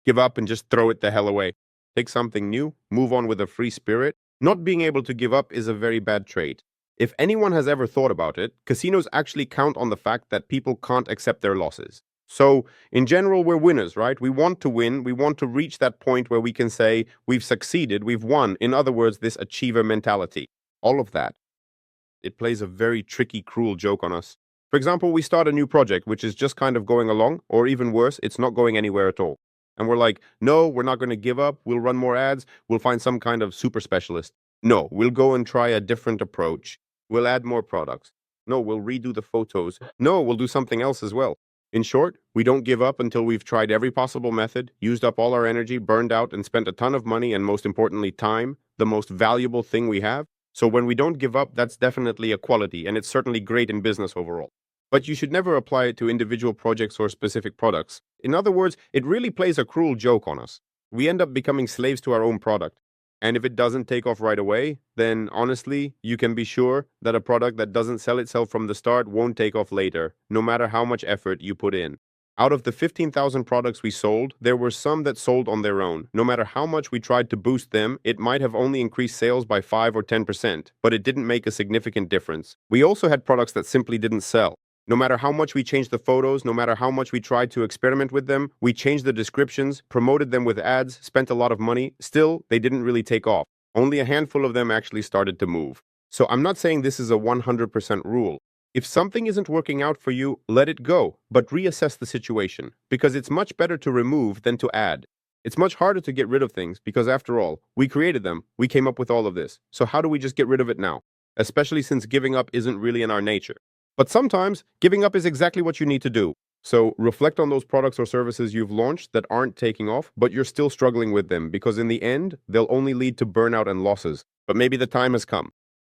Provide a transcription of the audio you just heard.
give up and just throw it the hell away. Take something new, move on with a free spirit. Not being able to give up is a very bad trait. If anyone has ever thought about it, casinos actually count on the fact that people can't accept their losses. So, in general, we're winners, right? We want to win. We want to reach that point where we can say, we've succeeded, we've won. In other words, this achiever mentality. All of that. It plays a very tricky, cruel joke on us. For example, we start a new project, which is just kind of going along, or even worse, it's not going anywhere at all. And we're like, no, we're not going to give up. We'll run more ads. We'll find some kind of super specialist. No, we'll go and try a different approach. We'll add more products. No, we'll redo the photos. No, we'll do something else as well. In short, we don't give up until we've tried every possible method, used up all our energy, burned out, and spent a ton of money, and most importantly, time, the most valuable thing we have. So when we don't give up, that's definitely a quality, and it's certainly great in business overall. But you should never apply it to individual projects or specific products. In other words, it really plays a cruel joke on us. We end up becoming slaves to our own product. And if it doesn't take off right away, then honestly, you can be sure that a product that doesn't sell itself from the start won't take off later, no matter how much effort you put in. Out of the 15,000 products we sold, there were some that sold on their own. No matter how much we tried to boost them, it might have only increased sales by 5 or 10%, but it didn't make a significant difference. We also had products that simply didn't sell. No matter how much we changed the photos, no matter how much we tried to experiment with them, we changed the descriptions, promoted them with ads, spent a lot of money, still, they didn't really take off. Only a handful of them actually started to move. So I'm not saying this is a 100% rule. If something isn't working out for you, let it go, but reassess the situation, because it's much better to remove than to add. It's much harder to get rid of things, because after all, we created them, we came up with all of this. So how do we just get rid of it now? Especially since giving up isn't really in our nature. But sometimes, giving up is exactly what you need to do. So reflect on those products or services you've launched that aren't taking off, but you're still struggling with them, because in the end, they'll only lead to burnout and losses. But maybe the time has come.